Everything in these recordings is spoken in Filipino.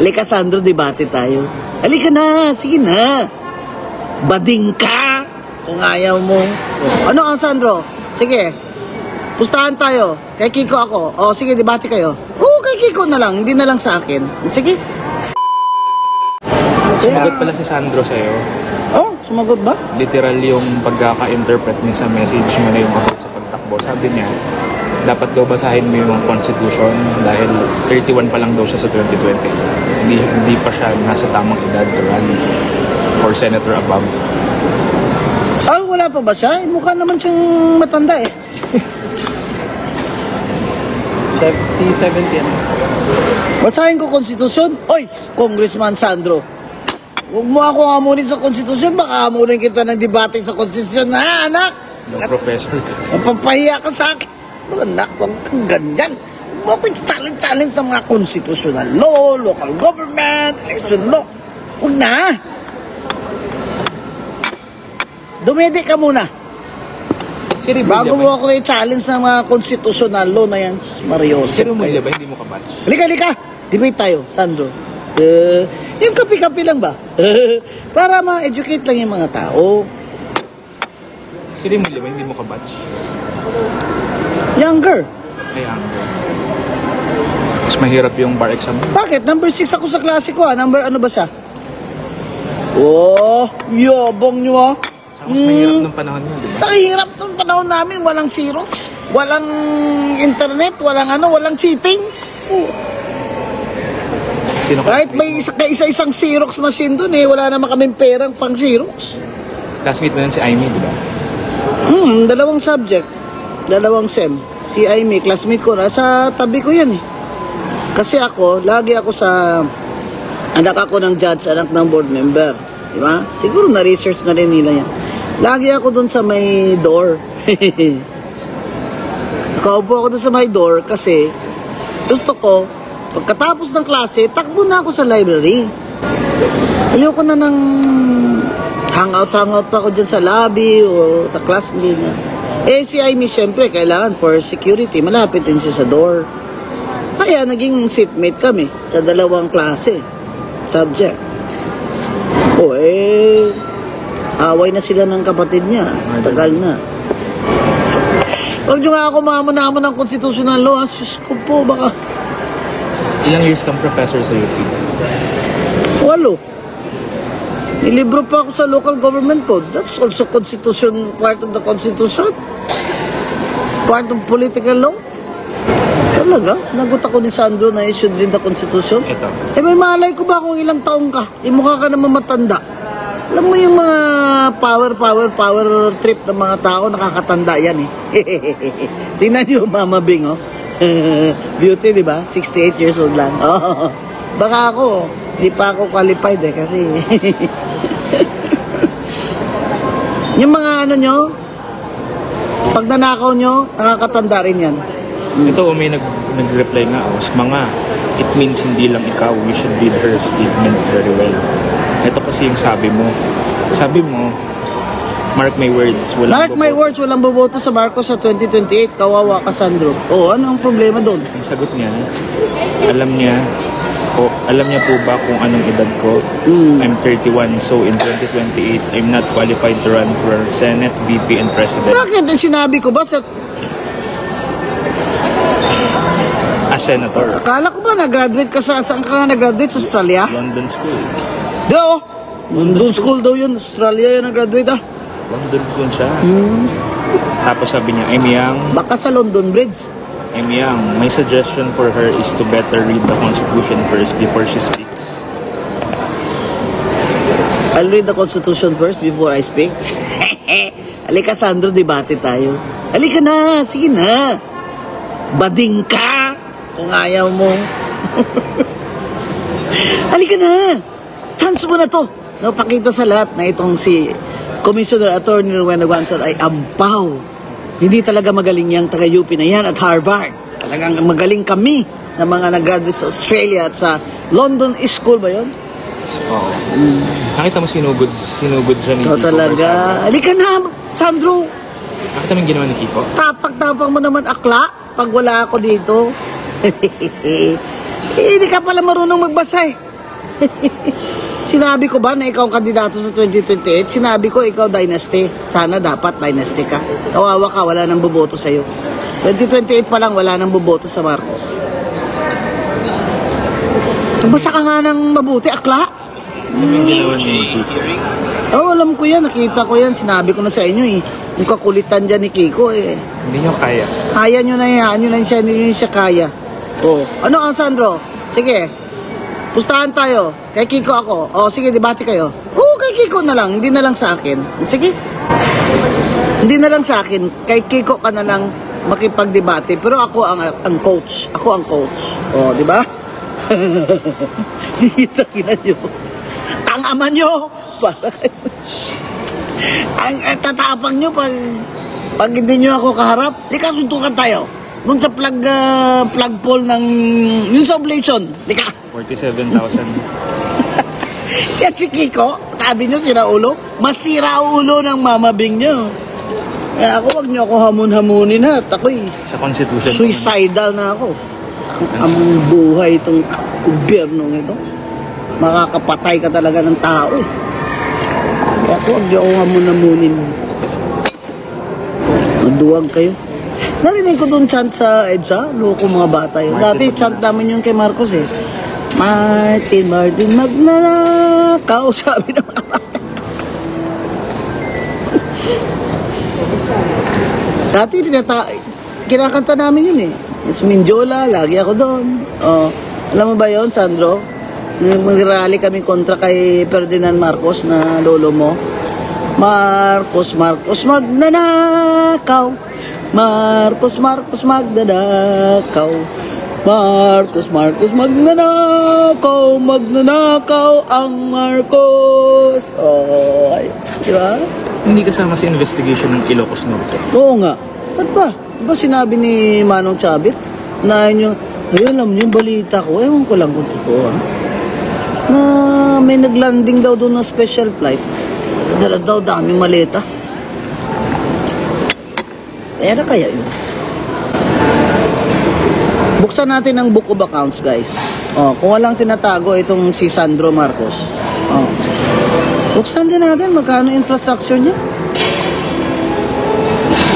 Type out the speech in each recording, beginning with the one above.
Halika, Sandro, debate tayo. Halika na, sige na. Bading ka kung ayaw mo. Ano ang Sandro? Sige, pustahan tayo. Kay Kiko ako. O, sige, debate kayo. Oo, kay Kiko na lang, hindi na lang sa akin. Sige. Sumagot pala si Sandro sa'yo. Oh, sumagot ba? Literal yung pagkaka-interpret niya sa message mo na yung about sa pagtakbo. Sabi niya, dapat daw basahin mo yung Constitution dahil 31 pa lang daw siya sa 2020. Hindi pa siya nasa tamang edad to run for senator above. Ah, wala pa ba siya? Mukha naman siyang matanda eh. Si 70. Basahin ko Constitution? Oy, Congressman Sandro. Huwag mo ako hamunin sa Constitution, baka hamunin kita ng debate sa Constitution na, anak. Yung professor. Mapapahiya ka sa akin. Anak, huwag kang ganyan. Huwag mo challenge ng mga constitutional law, local government, election law. Huwag na. Dumede ka muna. Bago mo ako i-challenge ng mga constitutional law na yan, Mariosep. Pero mo ba, hindi mo kabatch? Halika. Debate tayo, Sandro. Yung kapi-kapi lang ba? Para ma-educate lang yung mga tao. Siri mo ba, hindi mo kabatch? Younger. Ay, mas mahirap yung bar exam. Bakit? Number 6 ako sa klase ko ah. Number ano ba siya? Oh, yabang nyo ah. Mas mahirap ng panahon mo, di ba? Nakihirap ng panahon namin. Walang Xerox, walang internet, walang cheating. Kahit may isa-isang Xerox machine dun eh, wala naman kaming perang pang Xerox. Classmate mo nun si Aimee, di ba? Dalawang subject. Dalawang SEM. Si Aimee, classmate ko, nasa tabi ko yan eh. Kasi lagi ako sa anak ako ng judge, anak ng board member. Di ba? Siguro na-research na rin nila yan. Lagi ako dun sa may door. Nakaupo ako dun sa may door kasi gusto ko, pagkatapos ng klase, takbo na ako sa library. Ayoko na ng hangout pa ako dyan sa lobby o sa class nila. Eh, si Aimee, syempre, kailangan for security. Malapit din siya sa door. Kaya, naging seatmate kami sa dalawang klase. Subject. Away na sila ng kapatid niya. Tagal na. Huwag nyo nga ako mamon-namon ng constitutional law. Sus ko po, baka... Ilang years kang professor sa UP? 8. May libro pa ako sa local government code. That's also constitution, part of the constitution. Part of political law. Talaga? Sinagot ako ni Sandro na I should read the constitution. Ito. Eh may malay ko ba kung ilang taong ka? Mukha ka naman matanda. Alam mo yung mga power trip ng mga tao, nakakatanda yan eh. Tingnan nyo, Mama Bing, oh. Beauty, di ba? 68 years old lang. Oh, baka ako, di pa ako qualified eh, kasi... yung mga ano nyo, pag nanakaw nyo, nakakatanda rin yan. Ito, may nag-reply nga, mga, it means hindi lang ikaw, we should read her statement very well. Ito kasi yung sabi mo, mark my words, walang boboto sa Marcos sa 2028, kawawa ka, Sandro. Oh, ano ang problema doon? Ang sagot niya, alam niya po ba kung anong edad ko? I'm 31, so in 2028, I'm not qualified to run for Senate, VP, and President. Bakit? Ang sinabi ko ba sa... As Senator. Akala ko ba nag-graduate ka saan ka nag-graduate? Sa Australia? London School. London School daw yun. Australia yan nag-graduate ah. London School siya. Tapos sabi niya, I'm young. Baka sa London Bridge. I'm young. My suggestion for her is to better read the Constitution first before she speaks. I'll read the Constitution first before I speak. Halika, Sandro, debate tayo. Halika na, sige na. Bading ka kung ayaw mo. Halika na. Chance mo na to. Napakita sa lahat na itong si Commissioner Attorney Rowena Guanzon ay ampaw. Hindi talaga magaling yang taga-UP na yan at Harvard. Talagang magaling kami na mga nag-graduate sa Australia at sa London School ba yun? Oo. Nakita mo sinugod siya ni Kiko. Talaga. Halika na, Sandro. Nakita mo yung ginawa ni Kiko? Tapak-tapak mo naman akla pag wala ako dito. Hindi ka pala marunong magbasa eh. Sinabi ko ba na ikaw ang kandidato sa 2028? Sinabi ko ikaw dynasty. Sana dapat dynasty ka. Kawawa ka, wala nang boboto sa'yo. 2028 pa lang, wala nang boboto sa Marcos. Basta ka nga ng mabuti, akla. Ano yung ginawa ni Kiko? Oo, alam ko yan. Nakita ko yan. Sinabi ko na sa inyo eh. Yung kakulitan dyan ni Kiko eh. Hindi nyo kaya. Kaya nyo na yan. Nyo na siya. Hindi nyo siya kaya. Oh. Ano ang Sandro? Sige. Pustahan tayo. Kay Kiko ako. Oh, sige, debate kayo. Oo, kay Kiko na lang. Hindi na lang sa akin. Sige. Hindi na lang sa akin. Kay Kiko ka na lang makipagdebate. Pero ako ang coach. Ako ang coach. Oh, di ba? Hihitakinan nyo. Ang ama nyo. Para kayo. Ang tatapang nyo pag hindi nyo ako kaharap. Lika, suntukan tayo. Doon sa plug pole ng yung sa oblation. Lika. 47,000. Kaya si Kiko, sabi nyo, sira ulo. Masira ulo ng mamabing nyo. Kaya ako, wag nyo ako hamun-hamunin ha. At ako'y Sa Constitution. suicidal na ako. Ang buhay itong gobyernong ito. Makakapatay ka talaga ng tao eh. Kaya ako, wag nyo ako hamun-hamunin. Maduwag kayo. Narinig ko doon chant sa EDSA, loko mga bata yun. Dati chant namin yung kay Marcos eh. Martin magnanakaw, sabi ng mga bata. Dati kinakanta namin yun eh. It's Mindiola, lagi ako doon. Oh, alam mo ba yun, Sandro? Mag-rally kami kontra kay Ferdinand Marcos na lolo mo. Marcos magnanakaw. Marcos magnanakaw. Marcos magnanakaw ang Marcos. Oh, ayos, di ba? Hindi kasama sa investigation ng Ilocos Norte. Oo nga. Ba't ba? Di ba sinabi ni Manong Chavit na yun yung, ay, alam niyo yung balita ko, ewan ko lang kung totoo ha, na may naglanding daw doon na special flight. Dala daw daming maleta. Pera kaya yun? Buksan natin ang book of accounts, guys. Oh, kung walang tinatago itong si Sandro Marcos. Oh. Buksan din natin magkano infrastructure niya.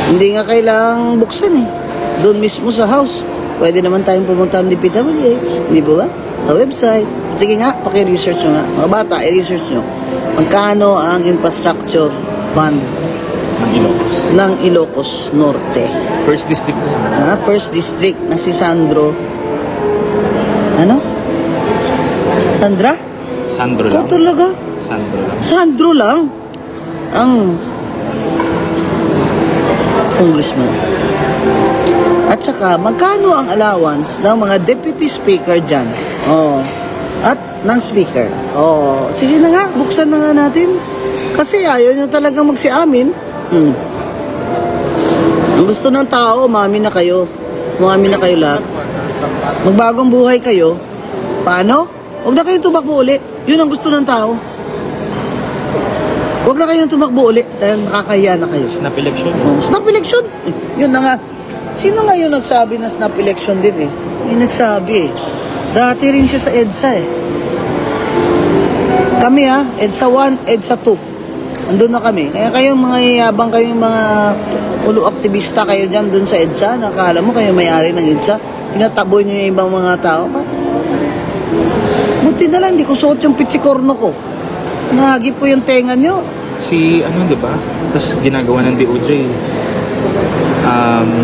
Hindi nga kailangang buksan eh. Doon mismo sa house. Pwede naman tayong pumunta ng DPWH. Hindi ba? Sa website. Sige nga, paki-research nyo nga. Mga bata, i-research nyo. Magkano ang infrastructure fund ng Ilocos Norte. First district na. First district na si Sandro. Ano? Sandra? Sandro Ito lang. talaga? Sandro lang. Sandro lang ang congressman. At saka, magkano ang allowance ng mga deputy speaker dyan? Oh. At ng speaker. Oh. Sige na nga, buksan na nga natin. Kasi ayaw nyo talaga magsiamin. Ang gusto ng tao, umami na kayo. Umami na kayo lahat. Magbagong buhay kayo. Paano? Huwag na kayong tumakbo uli. Yun ang gusto ng tao. Huwag na kayong tumakbo uli dahil nakakahiya na kayo. Snap election. Oh, snap election? Yun na nga. Sino nga yun nagsabi na snap election din eh? May nagsabi eh. Dati rin siya sa EDSA eh. Kami EDSA 1, EDSA 2. Andun na kami. Kaya kayong mga yabang, kayong mga ulo-aktivista kayo dyan dun sa EDSA. Nakala mo kayo may-ari ng EDSA. Pinataboy nyo yung ibang mga tao. Buti na lang, hindi ko suot yung pitsikorno ko. Nahagip po yung tenga nyo. Si, ano, di ba? Tapos ginagawa ng DOJ.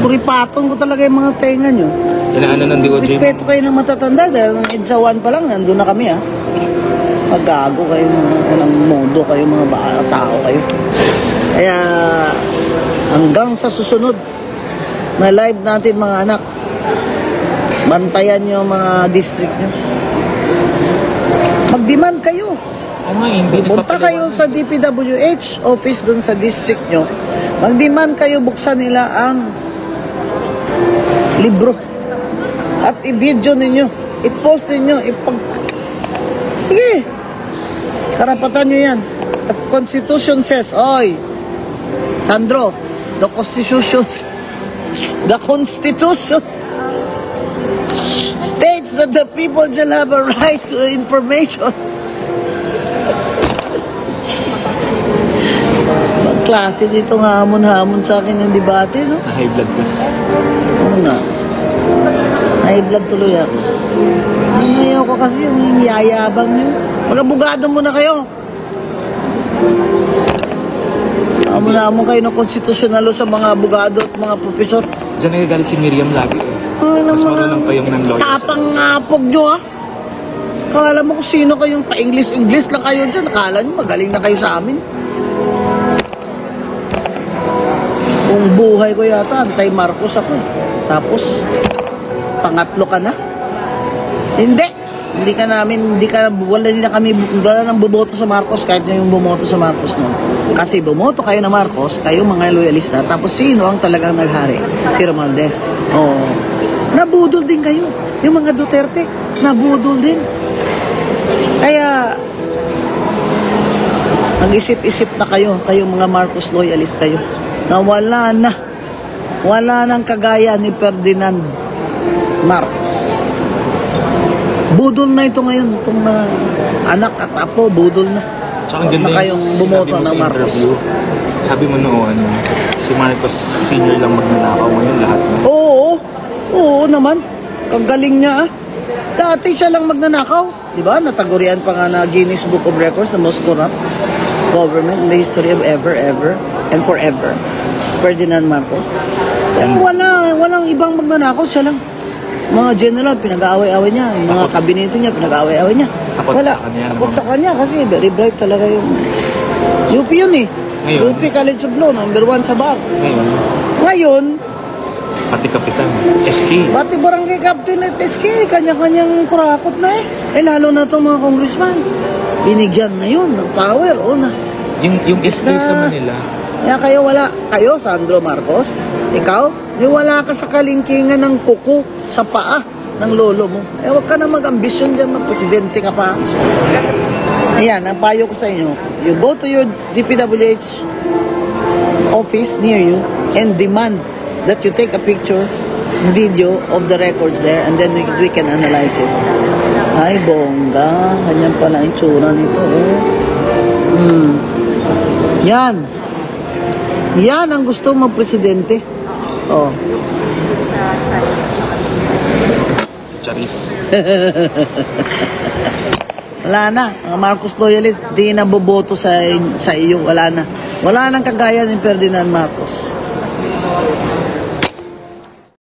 Kuripaton ko talaga yung mga tenga nyo. Inaano ng DOJ. Respeto kayo ng matatanda. Dahil ng EDSA 1 pa lang, nandun na kami Magago kayo, walang modo kayo, mga tao kayo. Kaya, hanggang sa susunod na live natin mga anak, bantayan nyo mga district nyo. Mag-demand kayo. Punta kayo sa DPWH office dun sa district nyo. Mag-demand kayo, buksan nila ang libro. At i-video ninyo. I-post ninyo. Sige. Karapatan nyo yan. The Constitution says, oy, Sandro, the Constitution states that the people shall have a right to information. Ang klase dito nga hamon-hamon sa akin ng debate, no? Na high blood ka. Oo nga. High blood tuloy ako. Ayaw ko kasi yung yayabang nyo. Mag-abogado muna kayo. Hamon-hamon kayo ng konstitusyonalo sa mga abogado at mga profesor. Diyan nagagalit si Miriam lagi. Mas marunong pa yung ng lawyer. Tapang ngapog nyo, ha? Akala mo kung sino kayong pa-English-English lang kayo dyan. Akala nyo magaling na kayo sa amin. Kung buhay ko yata, antay Marcos ako eh. Tapos, pangatlo ka na. Hindi wala nang bumoto sa Marcos kahit na yung bumoto sa Marcos noon. Kasi bumoto kayo na Marcos, kayo mga loyalista, tapos sino ang talagang naghari? Si Romualdez. Oo. Nabudol din kayo. Yung mga Duterte, nabudol din. Kaya, mag-isip-isip na kayo, kayong mga Marcos loyalist kayo, na wala nang kagaya ni Ferdinand Marcos. Budol na ito ngayon, itong mga anak at apo, budol na. Tsaka ang ganda Na kayong bumoto ng Marcos. Sabi mo noon, si Marcos senior lang magnanakaw, ngayon lahat na. Oo naman. Kagaling niya, ah. Dati siya lang magnanakaw. Diba? Natagurian pa nga na Guinness Book of Records, the most corrupt government in the history of ever, and forever. Ferdinand Marcos. Pero walang ibang magnanakaw, siya lang. Mga general, pinag-aaway-aaway niya. Mga kabineto niya, pinag-aaway-aaway niya. Takot sa kanya, Takot sa kanya kasi very bright talaga yung... UP yun eh. Ngayon? UP College of Law, number 1 sa bar. Ngayon, Ngayon, pati kapitan, SK. pati barangay captain at SK, kanya-kanyang kurakot na eh. Lalo na itong mga congressman. Binigyan na yun ng power. O na. Yung SK sa Manila, Kaya kayo, Sandro Marcos, ikaw, wala ka sa kalingkingan ng kuko sa paa ng lolo mo. Huwag ka na mag-ambisyon dyan, mag-presidente ka pa. Ayan, ang payo ko sa inyo, you go to your DPWH office near you and demand that you take a picture, video of the records there, and then we can analyze it. Ay, bongga. Ganyan pala yung tsura nito. Oh. Yan. Yan ang gusto mong presidente. Oh. Charis. Wala na. Mga Marcos loyalist, di na boboto sa iyo. Wala na. Wala nang kagaya ni Ferdinand Marcos.